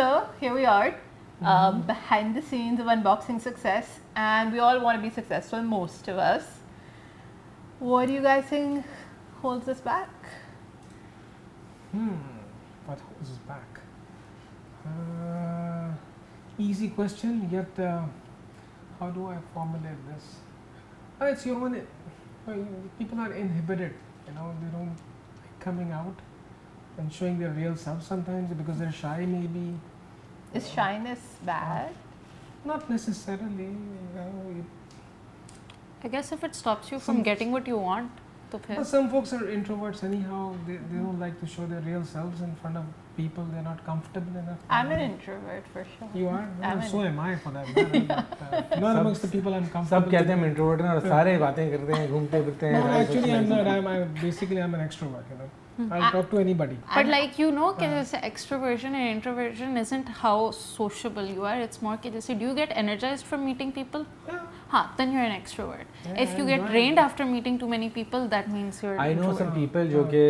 So here we are, behind the scenes of unboxing success, and we all want to be successful, most of us. What do you guys think holds us back? What holds us back? Easy question, yet how do I formulate this? It's your own. People are inhibited, they don't like coming out and showing their real self sometimes because they're shy, maybe. Is shyness bad? Not necessarily. I guess if it stops you from getting what you want, to but some folks are introverts anyhow. They don't like to show their real selves in front of people. They're not comfortable enough. I'm an introvert for sure. You are? Well, so am I for that matter. But, not amongst the people I'm comfortable. सब कहते हैं हम introvert हैं और सारे बातें करते हैं, घूमते फिरते हैं. No, actually I'm not. I'm an extrovert. I'll talk to anybody. But extroversion and introversion isn't how sociable you are. It's more do you get energized from meeting people? Yeah. Then you're an extrovert. Yeah, if you get drained after meeting too many people, that means you're an I know introvert. some people जो कि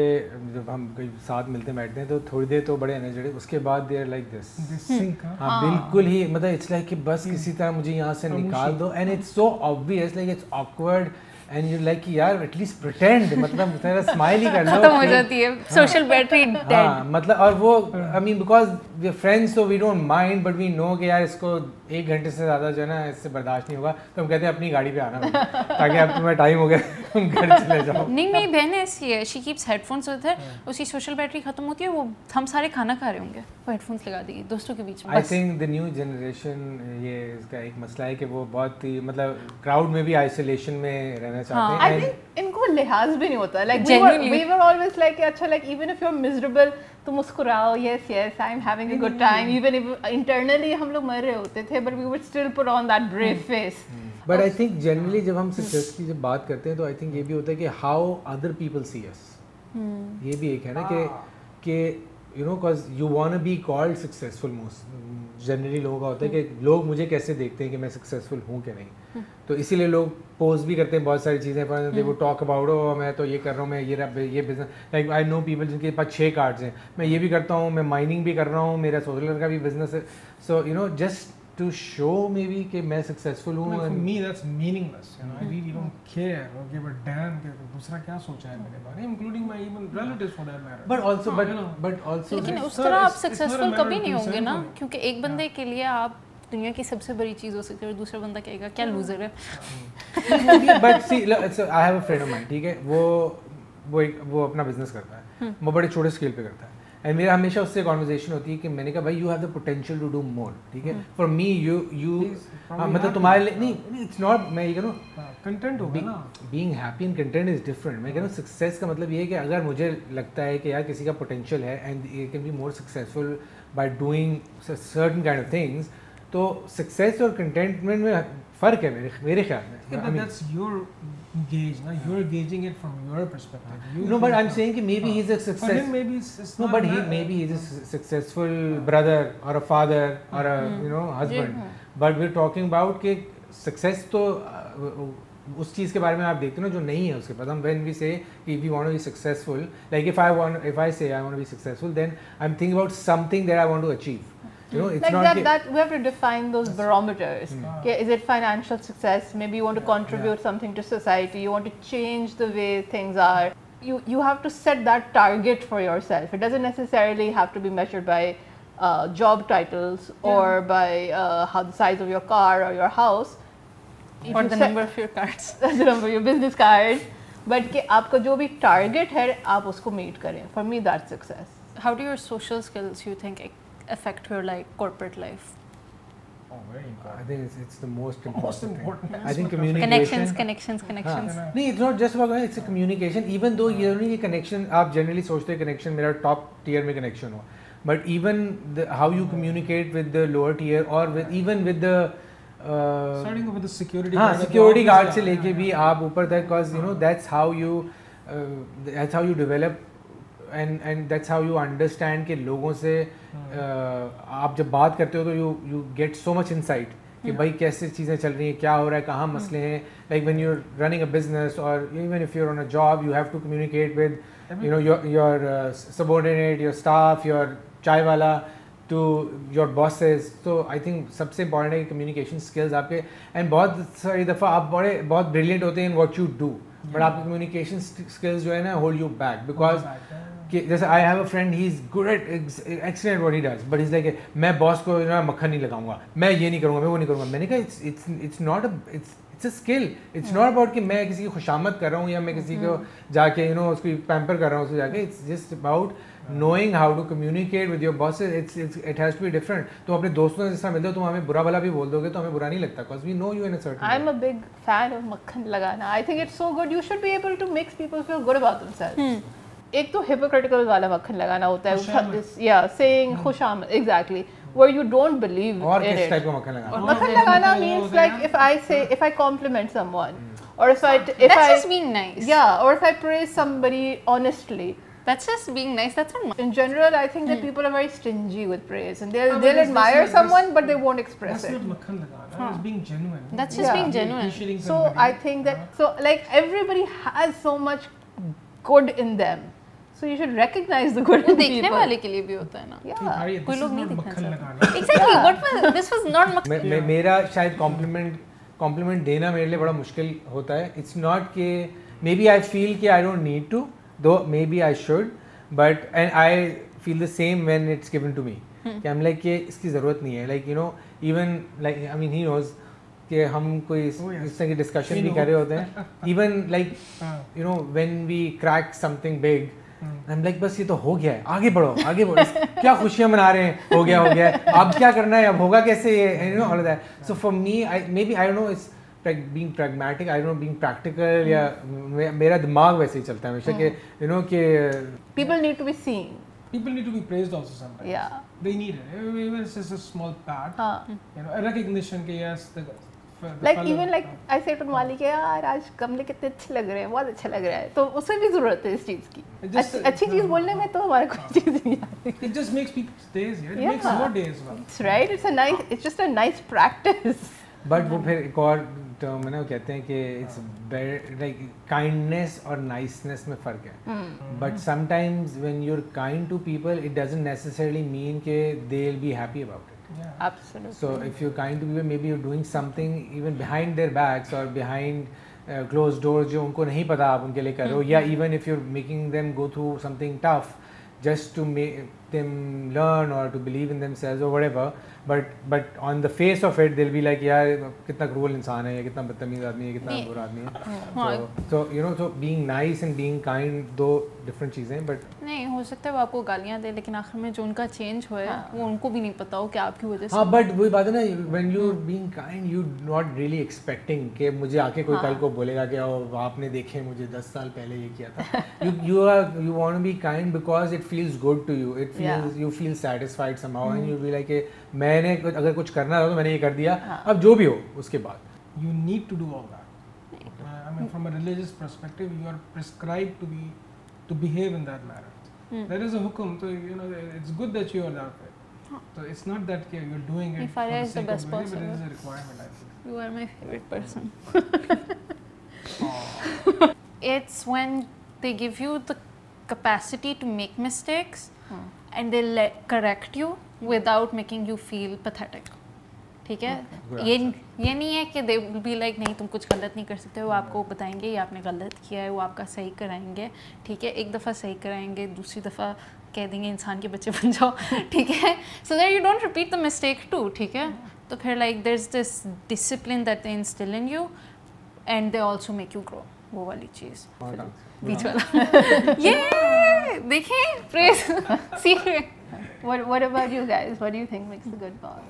जब हम कहीं साथ मिलते बैठते हैं तो थोड़ी देर तो बड़े एनर्जेटिक, उसके बाद they are like this. This sync. हाँ बिल्कुल ही, मतलब it's like कि बस किसी तरह मुझे यहाँ से निकाल दो, and it's so obvious, like it's awkward. And you're like यार at least pretend, मतलब तेरा smile ही कर लो. खत्म हो जाती है, social battery dead. हाँ मतलब और वो I mean because we're friends so we don't mind, but we know कि यार इसको 1 घंटे से ज़्यादा जो है ना इससे बर्दाश्त नहीं होगा, तो हम कहते हैं अपनी गाड़ी पे आना ताकि अब तुम्हें टाइम हो गया तुम घर चले जाओ. नहीं, मेरी बहन ऐसी है, she keeps headphones with her, उसकी social battery खत्म होती है, वो हम सारे खाना खा रहे होंगे, वो headphones लगा देगी दोस्तों के बीच में. I think the new generation ये इसका एक मसला है कि वो बहुत ही मतलब crowd में भी isolation में रहना चाहते हैं. I think इनको लिहाज भी नहीं होता. Like we were always like अच्छा, like even if you're miserable तो मुस्कुराओ, yes I'm having a good time, even if internally हम लोग मर रहे होते थे, but we would still put on that brave face. But I think generally जब हम success की जब बात करते हैं तो I think ये भी होता है कि how other people see us. ये भी एक है ना कि cause you wanna be called successful most. Generally लोगों का होता है कि लोग मुझे कैसे देखते हैं कि मैं successful हूँ कि नहीं. तो इसीलिए लोग पोस्ट भी करते हैं बहुत सारी चीज़ें, पर दे वो टॉक अबाउट मैं तो ये कर रहा हूँ, मैं ये business, like I know people जिनके पास 6 कार्ड्स हैं, मैं ये भी करता हूँ, मैं माइनिंग भी कर रहा हूँ, मेरा सोलर का भी बिजनेस है. So just to show maybe कि मैं सक्सेसफुल हूँ. For me that's meaningless. I really don't care or give a damn कि दूसरा क्या सोचा है मेरे बारे में, including my even relatives for that matter. But also लेकिन उस तरह आप सक्सेसफul कभी नहीं होंगे ना, क्योंकि एक बंदे के लिए आप दुनिया की सबसे बड़ी चीज़ हो सकती है और दूसरा बंदा कहेगा क्या लूजर है. But see, I have a friend of mine, ठीक है, वो अपना बिजनेस करता है, वो बड़े छोटे स्केल पे करता है, एंड मेरा हमेशा उससे कॉन्वर्सेशन होती है कि मैंने कहा भाई you have the potential to do more, ठीक है, फॉर मी यू मतलब तुम्हारे लिए नहीं, इट्स नॉट, मैं ये कह रहा हूँ कंटेंट होगा ना, being happy and content is different. मैं कह रहा हूँ सक्सेस का मतलब ये है कि अगर मुझे लगता है कि यार किसी का पोटेंशियल है and you can be more successful by doing certain kind of things, तो सक्सेस और कंटेंटमेंट में फ़र्क है मेरे ख्याल में. But that's your gauge, ना, you're gauging it from your perspective. No, but I'm saying कि maybe he's a success. For him, maybe it's no, but maybe he's a successful brother or a father or a husband. But we're talking about कि success तो उस चीज़ के बारे में आप देखते हो ना जो नहीं है उसके पास. When we say if you want to be successful, like if I say I want to be successful, then I'm thinking about something that I want to achieve. It's like not that we have to define those barometers. Okay, is it financial success? Maybe you want to contribute something to society. You want to change the way things are. You have to set that target for yourself. It doesn't necessarily have to be measured by job titles or by how the size of your car or your house or the number of your cards. the number of your business cards. But कि आपका जो भी target है आप उसको meet करें. For me that's success. How do your social skills you think affect your corporate life? Oh, very important. I think it's the most important. I think communication. Connections. नहीं, it's not just about it's a communication. Even though ये नहीं connection आप generally सोचते हैं connection मेरा top tier में connection हो, but even how you communicate with the lower tier or even with the starting with the security हाँ security guard से लेके भी आप ऊपर तक, cause that's how you develop and that's how you understand कि लोगों से आप जब बात करते हो तो you get so much insight कि भाई कैसे चीज़ें चल रही हैं, क्या हो रहा है, कहाँ मसले हैं. Like when you're running a business or even if you're on a job, you have to communicate with your subordinate, your staff, your chai wala, to your bosses. So I think सबसे important है communication skills आपके, and बहुत सारी दफ़ा आप बहुत brilliant होते हैं in what you do, but आपके communication skills जो है ना hold you back because जैसे I have a friend, he's good at excellent at what he does, but he's like मैं boss को मक्खन नहीं लगाऊंगा, मैं ये नहीं करूँगा, मैं वो नहीं करूँगा. मैंने कहा it's not a skill. It's not about कि मैं किसी की खुशामद कर रहा हूँ या मैं किसी को जाके उसको पैम्पर कर रहा हूँ उसको जाके. It's just about knowing how to communicate with your bosses. It has to be different. तुम अपने दोस्तों से जिस तरह मिलते हो तुम हमें बुरा भला भी बोल दोगे तो हमें बुरा नहीं लगता because we know you in a certain I'm a big fan of मक्खन लगाना. I think it's so good. You should be able to make people feel good about themselves. एक तो hypocritical वाला मक्खन लगाना होता है. Yeah, saying खुशामद. Exactly. Where you don't believe और in किस it. टाइप का मक्खन लगाना? मक्खन लगाना means like if I compliment someone, or if that's just being nice. Yeah, or if I praise somebody honestly. That's just being nice. That's not. In general, I think that people are very stingy with praise, and they'll admire someone, but they won't express it. That's not makhan lagana. It's being genuine. That's just being genuine. So I think that like everybody has so much good in them. So you should recognize the good in people. देखने वाले के लिए भी होता है ना. Yeah. कोई लोग नहीं दिखना चाहते. Exactly. This was not मक्खन. मेरा शायद compliment देना मेरे लिए बड़ा मुश्किल होता है. It's not कि maybe I feel कि I don't need to, though maybe I should, but and I feel the same when it's given to me. कि I'm like कि इसकी ज़रूरत नहीं है. Like even like I mean he knows कि हम कोई इस तरह की discussion भी कर रहे होते हैं. Even like when we crack something big. I'm like बस ये तो हो गया है, आगे बढ़ो क्या खुशियाँ मना रहे हैं, हो गया है, अब क्या करना है, अब होगा कैसे ये, all of that. So for me, maybe I don't know, it's being pragmatic, I don't know, being practical या मेरा दिमाग वैसे ही चलता है हमेशा कि कि people need to be seen. People need to be praised also sometimes. Yeah. They need it. Even it's just a small pat. A recognition कि yes, like even like I say to Mali कि यार आज कमले कितने अच्छे लग रहे हैं, बहुत अच्छा लग रहा है, तो उसे भी ज़रूरत है इस चीज़ की. अच्छी चीज़ बोलने में तो हमारे कोई चीज़ नहीं आती. It just makes people's days. It makes your days well. That's right. It's just a nice practice. But वो फिर एक और term है ना, वो कहते हैं कि it's better like kindness और niceness में फ़र्क है. But sometimes when you're kind to people, it doesn't necessarily mean कि they'll be happy about it. Yeah. Absolutely. So if you're kind to people, maybe you're doing something even behind their backs or behind closed doors जो उनको नहीं पता आप उनके लिए कर रहे हो, या even if you're making them go through something tough just to make them learn or to believe in themselves or whatever, but on the face of it they'll be like यार कितना cruel इंसान है, या कितना बदतमीज आदमी है, कितना बुरा आदमी है. So so being nice and being kind दो different चीज़ें हैं. But नहीं हो सकता है वो आपको गालियाँ दे, लेकिन आखिर में जो उनका चेंज हुआ है वो उनको भी नहीं पता हो कि आपकी वजह से. हाँ, but वही बात है ना, when you're being kind you not really expecting कि मुझे आके कोई कल को बोलेगा कि आपने देखे मुझे 10 साल पहले ये किया था. You want to be kind because it feels good to you. It feels you feel satisfied somehow and you be like मैंने अगर कुछ करना था तो मैंने ये कर दिया, अब जो भी हो उसके बाद. You need to do all that. I mean, from a religious perspective, you are prescribed to behave in that manner. There is a hukum, so it's good that you are that way. So it's not that you're doing it for the sake of doing it, but it is a requirement, I think. You are my favorite person. It's when they give you the capacity to make mistakes and they correct you without making you feel pathetic. ठीक है, ये नहीं है कि they will be like नहीं तुम कुछ गलत नहीं कर सकते, वो आपको बताएंगे ये आपने गलत किया है, वो आपका सही कराएंगे. ठीक है, एक दफ़ा सही कराएंगे, दूसरी दफ़ा कह देंगे इंसान के बच्चे बन जाओ. ठीक है, so that you don't repeat the mistake too. ठीक है, तो फिर like there's this discipline that they instill in you and they also make you grow. वो वाली चीज़ बीच वाला. ये देखें praise secret. What about you guys? What do you think makes a good boss?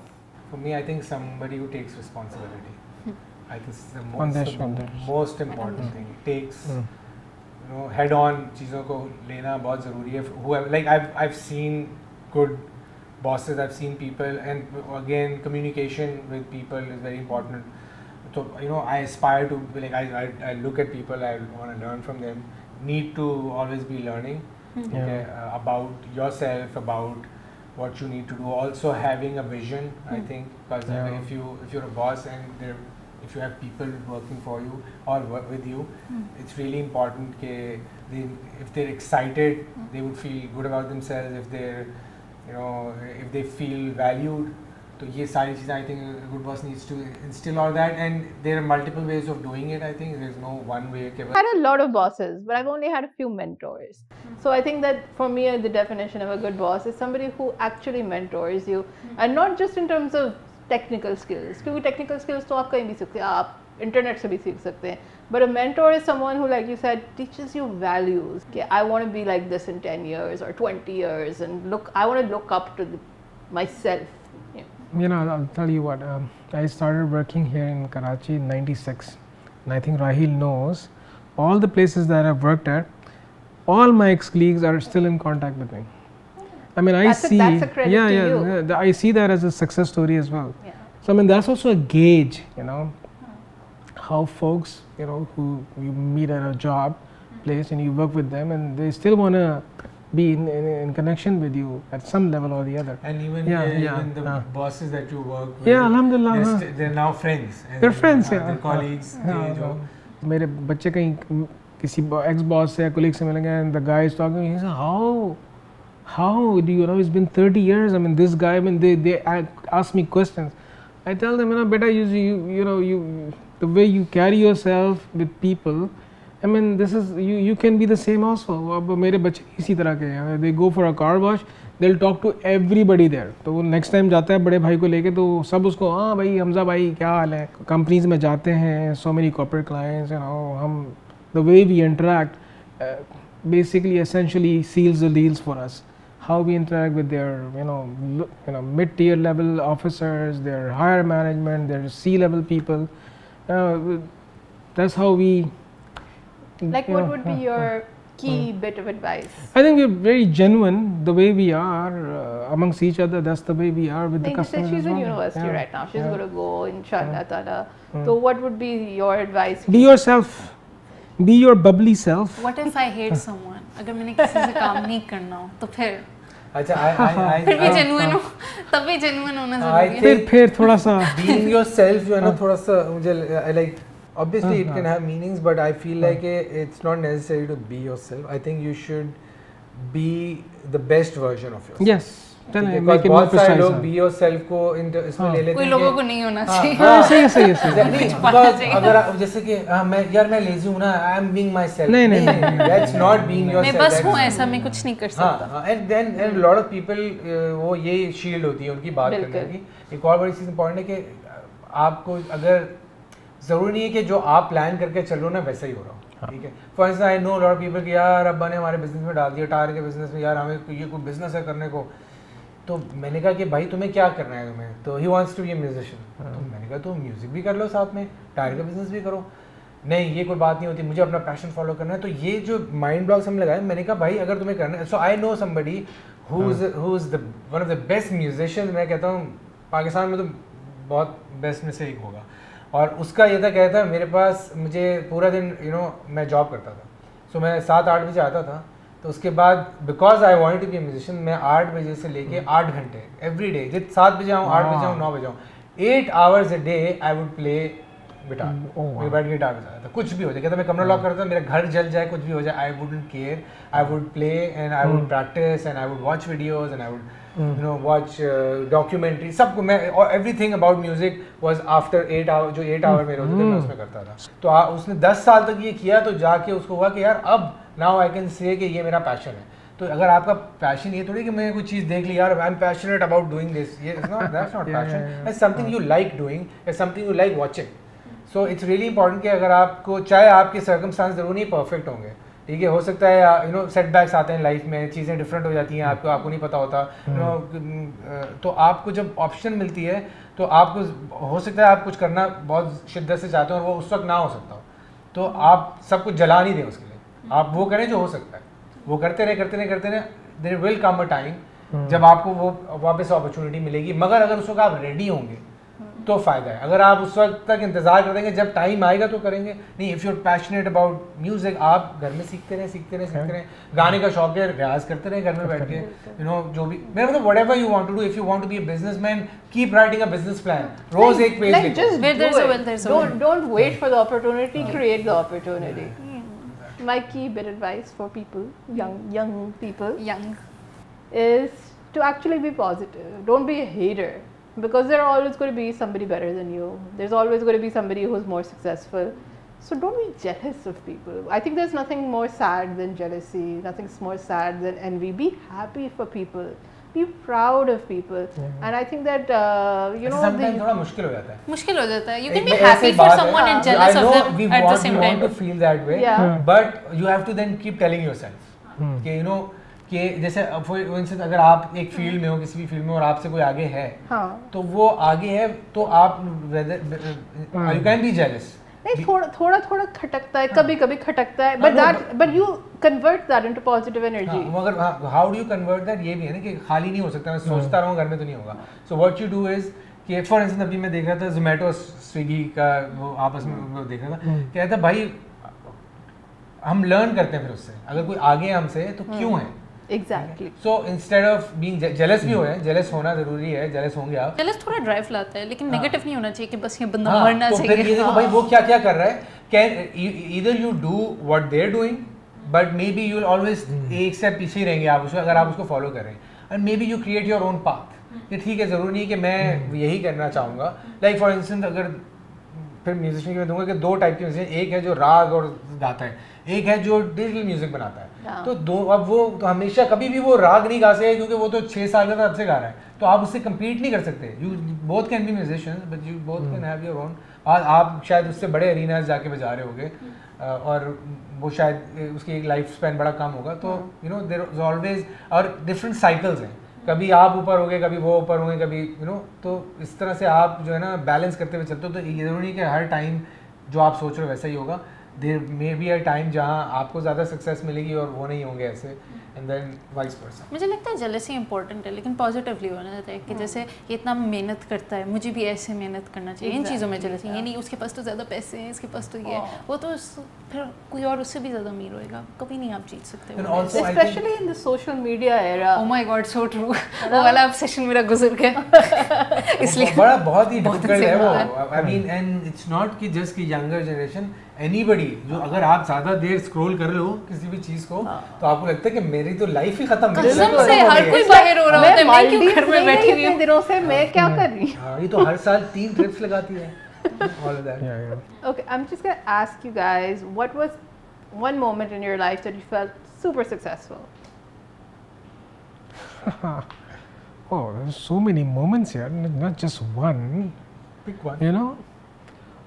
For me, I think somebody who takes responsibility. I think it's the most important thing. Takes head on चीज़ों को लेना बहुत ज़रूरी है. Whoever, like I've seen good bosses, I've seen people, and again communication with people is very important. So I aspire to like I look at people, I want to learn from them. Need to always be learning about yourself, about what you need to do. Also having a vision, I think, because if you're a boss and if you have people working for you or work with you, it's really important that if they're excited, they would feel good about themselves. If they're you know, if they feel valued. So ये सारी चीज़ें I think a good boss needs to instill all that, and there are multiple ways of doing it. I think there's no one way. I've had a lot of bosses, but I've only had a few mentors. So I think that for me, the definition of a good boss is somebody who actually mentors you, and not just in terms of technical skills. क्योंकि technical skills तो आप कहीं भी सीखते हैं, आप internet से भी सीख सकते हैं. But a mentor is someone who, like you said, teaches you values. Okay, I want to be like this in 10 years or 20 years, and I want to look up to myself. You know, I'll tell you what, I started working here in Karachi in '96, and I think Raheel knows, all the places that I've worked at, all my ex-colleagues are still in contact with me. I mean, that's a credit to you. I see that as a success story as well. Yeah. So I mean, that's also a gauge, you know, how folks, you know, who you meet at a job place and you work with them, and they still want to be in connection with you at some level or the other. And even the bosses that you work with, alhamdulillah, they're now friends. They're friends, they're colleagues. मेरे बच्चे कहीं किसी ex boss से colleague से मिलेंगे, and the guy is talking, he says, how do you know, it's been 30 years, I mean, this guy, I mean, they ask me questions. I tell them, you know, better you the way you carry yourself with people, I mean, this is you can be the same also. अब मेरे बच्चे इसी तरह के हैं. They go for a car wash, they'll talk to everybody there. तो वो next time जाता है बड़े भाई को लेके, तो सब उसको, हाँ भाई हमजा भाई क्या हाल है. Companies में जाते हैं, so many corporate clients, you know, हम the way we interact basically essentially seals the deals for us. How we interact with their you know mid-tier level officers, their higher management, their C-level people. That's how we. Like, what would be your key bit of advice? I think we're very genuine the way we are amongst each other. That's the way we are with the customers. She's in university right now. She's going to go, inshallah ta'ala. So what would be your advice? Be yourself. Be your bubbly self. What if I hate someone? अगर मैंने किसी से काम नहीं करना हो तो फिर अच्छा फिर भी genuine हो, तब भी genuine होना जरूरी है. फिर थोड़ा सा being yourself जो है ना, थोड़ा सा मुझे like obviously it can have meanings, but I feel like it's not necessary to be yourself. I think you should be the best version of yourself. Yes. Because बहुत सारे लोग be yourself को इसमें ले लेते हैं. कोई लोगों को नहीं होना चाहिए. सही. अगर जैसे कि मैं lazy हूँ ना, I am being myself. नहीं. That's not being yourself. मैं बस हूँ ऐसा, मैं कुछ नहीं कर सकता. And then a lot of people वो ये shield होती है उनकी बात करने की. एक और बड़ी चीज़ important है कि आपको अगर ज़रूरी नहीं है कि जो आप प्लान करके चल रहे हो ना वैसा ही हो रहा हो. ठीक है. For instance I know lot of people कि यार अब्बा ने हमारे बिजनेस में डाल दिया, टायर के बिजनेस में, यार हमें ये कोई बिजनेस है करने को. तो मैंने कहा कि भाई तुम्हें क्या करना है तुम्हें, तो he wants to be a musician. तो मैंने कहा तो म्यूजिक भी कर लो साथ में, टायर का बिजनेस भी करो. नहीं ये कोई बात नहीं होती, मुझे अपना पैशन फॉलो करना है. तो ये जो माइंड ब्लॉक्स हम लगाए, मैंने कहा भाई अगर तुम्हें करना है, so I know somebody who is the one of the best musician. मैं कहता हूँ पाकिस्तान में तो बहुत बेस्ट में से एक होगा. और उसका ये था, कहता है मेरे पास, मुझे पूरा दिन मैं जॉब करता था. सो मैं 7-8 बजे आता था. तो उसके बाद because I wanted to be a musician, मैं 8 बजे से लेके 8 घंटे एवरी डे, जित 7 बजे आऊँ, 8 बजे आऊँ, 9 बजे आऊँ, 8 hours a day I would play guitar. मैं बैठ गिटार बजाता था, कुछ भी हो जाए. कहता मैं कमरा लॉक करता था, मेरा घर जल जाए, कुछ भी हो जाए, I wouldn't care. I would play and I would practice and I would watch videos and I would watch documentary. सब मैं everything about music was after 8 hours. जो 8 hour मेरे होते थे मैं उसमें करता था. तो उसने 10 साल तक ये किया. तो जाके उसको हुआ कि यार अब now I can say कि ये मेरा पैशन है. तो अगर आपका पैशन ये थोड़ी कि मैं कोई चीज़ देख ली यार I am passionate about doing this, ये that's not passion. It's something you like doing, it's something you like watching. So it's really important कि अगर आपको, चाहे आपके सर्कमस्टांस ज़रूर नहीं परफेक्ट होंगे, ठीक है, हो सकता है सेटबैक्स आते हैं लाइफ में, चीज़ें डिफरेंट हो जाती हैं, आपको नहीं पता होता. तो आपको जब ऑप्शन मिलती है तो आपको हो सकता है आप कुछ करना बहुत शिद्दत से चाहते हो और वो उस वक्त ना हो सकता हो. तो आप सब कुछ जला नहीं दें उसके लिए, आप वो करें जो हो सकता है, वो करते रहे. There will come a time जब आपको वो वापस अपॉर्चुनिटी मिलेगी. मगर अगर उस वक्त आप रेडी होंगे तो फ़ायदा है. अगर आप उस वक्त तक इंतज़ार कर देंगे जब टाइम आएगा तो करेंगे नहीं. If you are passionate about music, आप घर में सीखते रहें. गाने का शौक है, रियाज करते रहें घर में बैठ के. जो भी मेरा मतलब whatever you want to do, if you want to be a businessman, keep writing a business plan. रोज एक पेज लिखो. Just do it. Don't wait for the opportunity. Create the opportunity. My key bit advice for people, young people, is to actually be positive. Don't be a hater, because there are always going to be somebody better than you. There's always going to be somebody who's more successful. So don't be jealous of people. I think there's nothing more sad than jealousy, nothing more sad than envy. Be happy for people. Be proud of people. And I think that you know, sometimes थोड़ा मुश्किल हो जाता है. मुश्किल हो जाता है. You can be happy for someone and jealous of them at the same time. We want to feel that way, but you have to then keep telling yourself कि you know कि जैसे फॉर इंस्टेंस अगर आप एक field में हो, किसी भी फील्ड में, और आपसे कोई आगे है, तो वो आगे है तो आप यू कैन बी जेलस. नहीं, थोड़ा खटकता है, कभी खटकता है, but you convert that into positive energy. मगर how do you convert that, ये भी है ना कि खाली नहीं हो सकता, मैं सोचता रहूँ घर में तो नहीं होगा. So what you do is कि फॉर इंस्टेंस अभी मैं देख रहा था जोमेटो स्विगी का वो आपस में देख रहा था, कहता भाई हम लर्न करते हैं फिर उससे, अगर कोई आगे है हमसे तो क्यों है. Exactly. So instead of being jealous भी हो है, jealous होना जरूरी है, jealous होंगे आप. Jealous थोड़ा ड्राइव लाता है, लेकिन नेगेटिव नहीं होना चाहिए कि बस ये बंदा मरना चाहिए. तो फिर ये देखो भाई वो क्या कर रहा है. Can either you do what they're doing, but maybe you'll always एक स्टेप पीछे ही रहेंगे आप उसको, अगर आप उसको फॉलो करें. And maybe you create your own path. कि ठीक है, जरूरी नहीं कि मैं यही करना चाहूँगा. Like for instance अगर फिर म्यूजिशियन की मैं दूंगा कि दो टाइप के म्यूजिशियन, एक है जो राग और गाता है, एक है जो डिजिटल म्यूजिक बनाता है. तो दो, अब वो तो हमेशा कभी भी वो राग नहीं गा सके क्योंकि वो तो 6 साल का तब से गा रहा है, तो आप उससे कम्पीट नहीं कर सकते. You both can be musicians but you both can have your own. आप शायद उससे बड़े अरीनाज जाके बजा रहे होगे और वो शायद उसकी एक लाइफ स्पैन बड़ा कम होगा. तो you know there is always, और डिफरेंट साइकिल्स हैं, कभी आप ऊपर होंगे, कभी वो ऊपर होंगे, कभी यू नो. तो इस तरह से आप जो है ना बैलेंस करते हुए चलते हो. तो ये ज़रूरी नहीं कि हर टाइम जो आप सोच रहे हो वैसा ही होगा. There may be a time जहाँ आपको ज़्यादा सक्सेस मिलेगी और वो नहीं होंगे ऐसे, एंड देन वाइस वर्सा. मुझे लगता है जेलसी इंपॉर्टेंट है, लेकिन पॉजिटिवली होना चाहिए कि जैसे ये इतना मेहनत करता है, मुझे भी ऐसे मेहनत करना चाहिए. इन चीज़ों में जेलसी, ये नहीं उसके पास तो ज़्यादा पैसे हैं, इसके पास तो ये, वो तो फिर कोई और उससे भी ज़्यादा अमीर होएगा, कभी नहीं आप जीत सकते. Especially in the social media era. Oh my God, so true. वो वाला obsession मेरा गुजर गया. इसलिए बड़ा बहुत ही डिफिकल्ट है वो. I mean, and it's not कि just कि younger generation, anybody जो अगर आप ज़्यादा देर स्क्रॉल कर लो किसी भी चीज़ को तो आपको लगता है कि मेरी तो लाइफ ही खत्म है. कसम से हर कोई बाहर हो रहा होता है, मैं क्यों घर में बैठी हुई हूँ दिनों से, मैं क्या कर रही हूँ. हाँ, ये तो हर साल 3 ट्रिप्स लगाती है. All of that. Yeah. Okay, I'm just gonna ask you guys, what was one moment in your life that you felt super successful? Oh, there's so many moments here, not just one. Pick one. You know,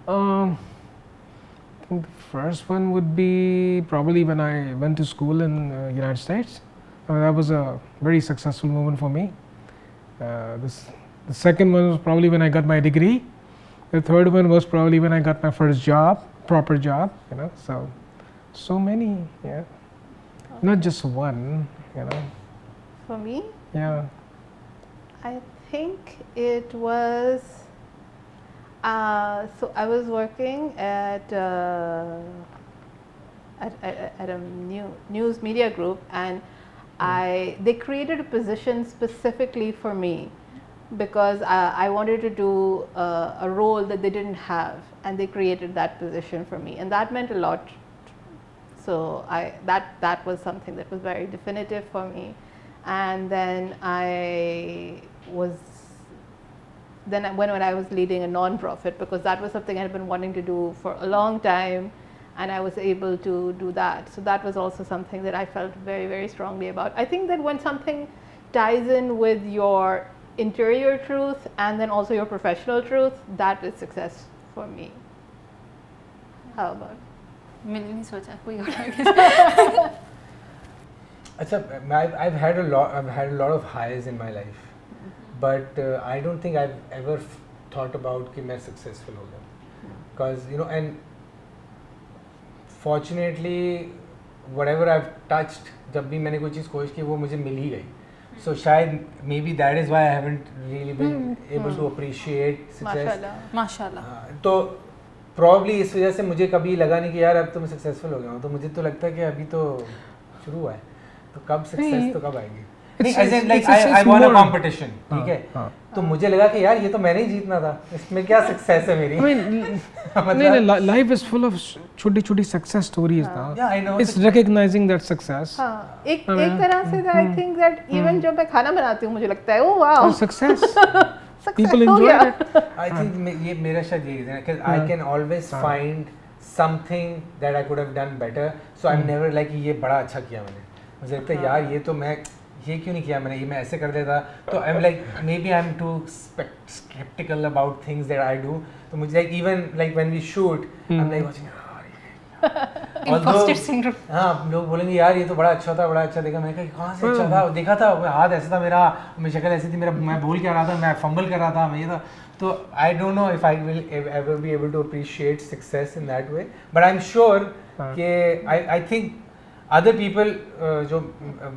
I think the first one would be probably when I went to school in United States. That was a very successful moment for me. The second one was probably when I got my degree. The third one was probably when I got my first job, proper job. You know, so many. Yeah, not just one. You know. For me? Yeah. I think it was. So I was working at a news media group, and they created a position specifically for me because I wanted to do a role that they didn't have, and they created that position for me, and that meant a lot. So that was something that was very definitive for me. And then when I was leading a non-profit, because that was something I had been wanting to do for a long time, and I was able to do that. So that was also something that I felt very, very strongly about. I think that when something ties in with your interior truth and then also your professional truth, that is success for me. How about? मैंने नहीं सोचा कोई और. अच्छा, I've had a lot of highs in my life, but I don't think I've ever thought about कि मैं successful हो गया, because you know, and fortunately whatever I've touched, जब भी मैंने कोई चीज़ कोशिश की वो मुझे मिल ही गई. So शायद maybe that is why I haven't really been able to appreciate success. माशाल्लाह. तो probably इस वजह से मुझे कभी लगा नहीं कि यार अब तो मैं successful हो गया हूँ. तो मुझे तो लगता है कि अभी तो शुरू हुआ है, तो कब सक्सेस तो कब आएगी. as in like I won a competition, ठीक है, तो मुझे लगा कि यार ये तो मैंने ही जीतना था, इसमें क्या सक्सेस है मेरी? नहीं, life is full of छोटी-छोटी success stories now. Yeah, I know. It's recognizing that success. हाँ, एक तरह से I think that even जब मैं खाना बनाती हूँ मुझे लगता है oh wow success. People enjoy it. I think ये मेरा शायद ये है कि I can always find something that I could have done better, so I'm never like ये बड़ा अच्छा किया मैंने, मुझे लगता है यार ये तो मैं ये क्यों नहीं किया मैंने, ये मैं ऐसे कर देता, तो I'm like maybe I'm too skeptical about things that I do, तो मुझे like even like when we shoot I'm like watching imposter syndrome. हाँ, लोग बोलेंगे यार ये तो बड़ा अच्छा था, बड़ा अच्छा देखा, मैं कहा कहाँ से अच्छा था, देखा था हाथ ऐसा था मेरा, मेरी शक्ल ऐसी थी, मेरा मैं बोल क्या रहा था, मैं फंबल कर रहा था, मैं ये था, तो I don't know if I will ever be able to appreciate success in that way, but I'm sure कि I think other people जो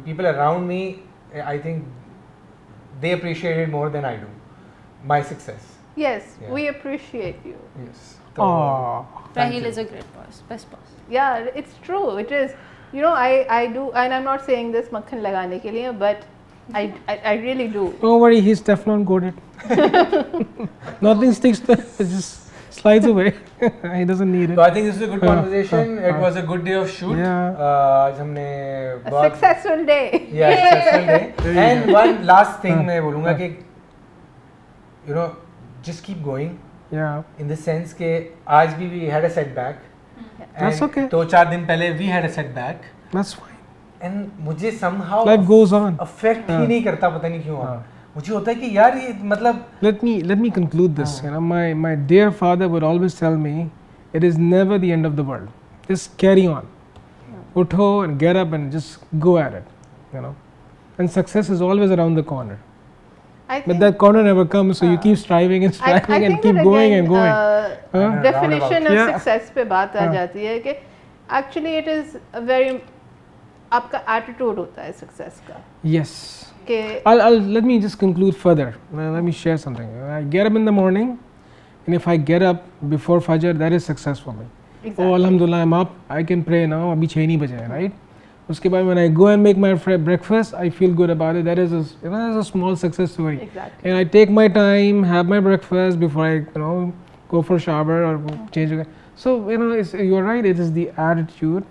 people around me, I think they appreciate it more than I do, my success. Yes, Yeah. we appreciate you. Yes. Raheel is a great boss, best boss. Yeah, it's true. It is. You know, I do, and I'm not saying this makhan lagane ke liye, but I really do. Don't worry, he's Teflon coated. Nothing sticks to it, it just slides away. He doesn't need it. So I think this is a good conversation. It was a good day of shoot. Yeah. आज हमने A successful day. Yeah, successful day. And one last thing मैं बोलूँगा कि you know just keep going. Yeah. In the sense कि आज भी we had a setback. That's okay. 2-4 दिन पहले we had a setback. That's fine. And मुझे somehow Life goes on. affect ही नहीं करता, पता नहीं क्यों. मुझे होता है कि यार ये मतलब Let me conclude this. You know, my dear father would always tell me, it is never the end of the world. Just carry on. Utho and get up and just go at it. You know, and success is always around the corner. But that corner never comes, so you keep striving and striving and keep going and going. Definition of success पे बात आ जाती है कि actually it is a very आपका attitude होता है success का. Yes. Let me just conclude further. Let me share something. I get up in the morning, and if I get up before Fajr, that is success for me. Exactly. Oh, Alhamdulillah, I'm up. I can pray now. Abhi 6 nahi baje hai, right? Uske baad when I go and make my breakfast, I feel good about it. That is a small success story. Exactly. And I take my time, have my breakfast before I go for shower or change. So you're right. It is the attitude.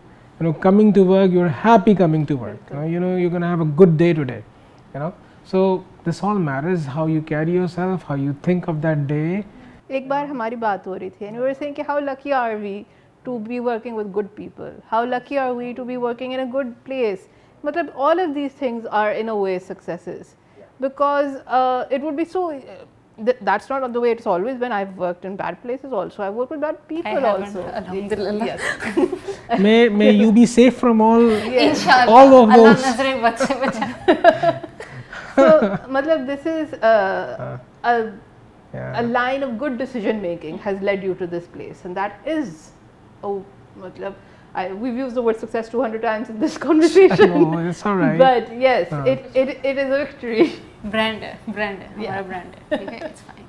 Coming to work, you're happy coming to work. You're gonna have a good day today. So this all matters, how you carry yourself, how you think of that day. एक बार हमारी बात हो रही थी and we were saying कि how lucky are we to be working with good people, how lucky are we to be working in a good place. मतलब all of these things are in a way successes, because it would be so that's not the way it's always been. I've worked in bad places also, I've worked with bad people also. Alhamdulillah. Yes. may you be safe from all Inshallah. all of those. Allah nazare bad se bacha. So matlab this is a line of good decision making has led you to this place, and that is we've used the word success 200 times in this conversation. No, it's all right. But yes, it is a victory. Brand hai. Yeah, brand hai. Okay, it's fine.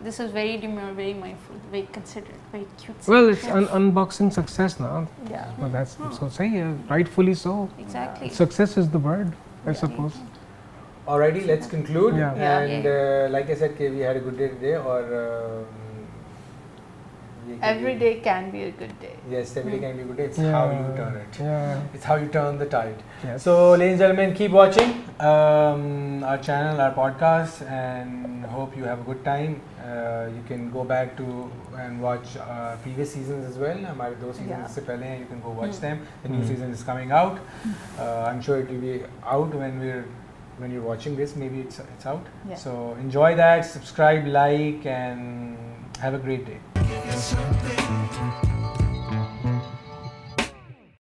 This is very demure, very mindful, very considerate, very cute. Well, it's unboxing success now. Yeah. Well, that's so say rightfully so. Exactly. Success is the word, I suppose. Alrighty, let's conclude. Yeah. And like I said, we had a good day today, or every day can be a good day. Yes, every day can be a good day. It's how you turn it. Yeah. It's how you turn the tide. Yes. So, ladies and gentlemen, keep watching our channel, our podcast, and hope you have a good time. You can go back to and watch previous seasons as well. हमारे 2 seasons से पहले हैं. You can go watch them. The new season is coming out. I'm sure it will be out when you're watching this. Maybe it's out. Yeah. So enjoy that. Subscribe, like, and have a great day.